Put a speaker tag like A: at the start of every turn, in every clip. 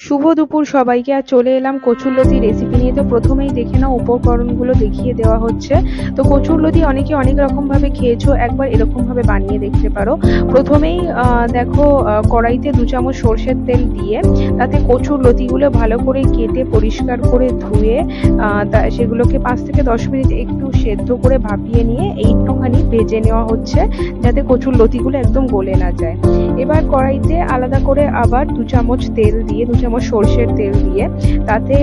A: শুভ দুপুর সবাইকে। আর চলে এলাম কচুরলতি রেসিপি নিয়ে। তো প্রথমেই দেখে নাও উপকরণগুলো দেখিয়ে দেওয়া হচ্ছে। তো কচুরলতি অনেকে অনেক রকম ভাবে খেয়েছো, একবার এরকম ভাবে বানিয়ে দেখতে পারো। প্রথমেই দেখো কড়াইতে 2 চামচ সরষের তেল দিয়ে তাতে কচুরলতিগুলো ভালো করে কেটে পরিষ্কার করে ধুয়ে সেগুলোকে 5 থেকে 10 মিনিট একটু সেদ্ধ করে ভাপিয়ে নিয়ে একটুখানি ভেজে নেওয়া হচ্ছে, যাতে কচুরলতিগুলো একদম গলে না যায়। এবার কড়াইতে আলাদা করে আবার 2 চামচ তেল দিয়ে 2 চামচ সরষের তেল দিয়ে তাতে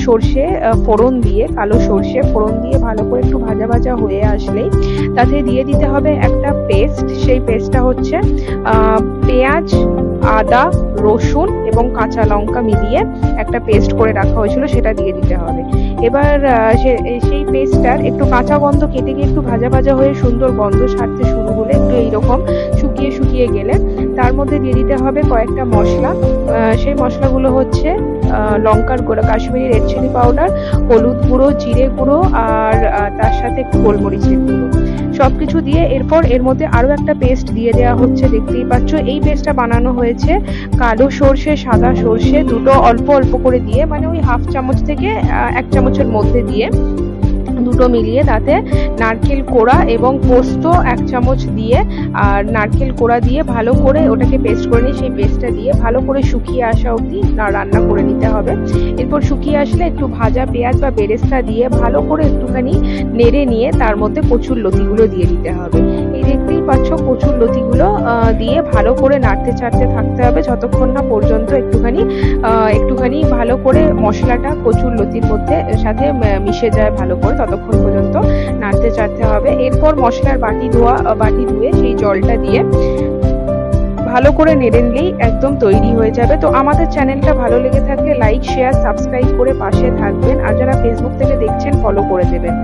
A: সরষে ফোড়ন দিয়ে, কালো সরষে ফোড়ন দিয়ে ভালো করে একটু ভাজা ভাজা হয়ে আসলেই তাতে দিয়ে দিতে হবে একটা পেস্ট। সেই পেস্টটা হচ্ছে পেঁয়াজ, আদা, রসুন এবং কাঁচা লঙ্কা মিলিয়ে একটা পেস্ট করে রাখা হয়েছিল, সেটা দিয়ে দিতে হবে। এবার সেই পেস্টটার একটু কাঁচা গন্ধ কেটে গিয়ে একটু ভাজা ভাজা হয়ে সুন্দর গন্ধ ছাড়তে শুরু হলে, একটু এইরকম শুকিয়ে শুকিয়ে গেলে তার মধ্যে দিয়ে দিতে হবে কয়েকটা মশলা। সেই মশলাগুলো হচ্ছে লঙ্কার গুঁড়ো, কাশ্মীরি রেড চিলি পাউডার, হলুদ গুঁড়ো, জিরে গুঁড়ো আর তার সাথে একটু গোলমরিচের গুঁড়ো, সবকিছু দিয়ে এরপর এর মধ্যে আরো একটা পেস্ট দিয়ে দেওয়া হচ্ছে। দেখতেই পাচ্ছ এই পেস্টটা বানানো হয়েছে কালো সর্ষে, সাদা সর্ষে দুটো অল্প অল্প করে দিয়ে, মানে ওই হাফ চামচ থেকে 1 চামচের মধ্যে দিয়ে দুটো মিলিয়ে তাতে নারকেল কোড়া এবং পোস্ত 1 চামচ দিয়ে আর নারকেল কোড়া দিয়ে ভালো করে ওটাকে পেস্ট করে নিয়ে সেই পেস্টটা দিয়ে ভালো করে শুকিয়ে আসা অবধি রান্না করে নিতে হবে। এরপর শুকিয়ে আসলে একটু ভাজা পেঁয়াজ বা বেরেস্তা দিয়ে ভালো করে একটুখানি নেড়ে নিয়ে তার মধ্যে কচুরলতিগুলো দিয়ে দিতে হবে। এই দেখতেই পাচ্ছ কচুরলতিগুলো দিয়ে ভালো করে নাড়তে চাড়তে থাকতে হবে যতক্ষণ না পর্যন্ত একটুখানি ভালো করে মশলাটা কচুরলতির মধ্যে সাথে মিশে যায় ভালো করে, ততক্ষণ পর্যন্ত নাড়তে চাড়তে হবে। এরপর মশলার বাটি ধুয়ে সেই জলটা দিয়ে ভালো করে নেড়ে নিলেই একদম তৈরি হয়ে যাবে। তো আমাদের চ্যানেলটা ভালো লেগে থাকলে লাইক, শেয়ার, সাবস্ক্রাইব করে পাশে থাকবেন। আর যারা ফেসবুক থেকে দেখছেন ফলো করে দেবেন।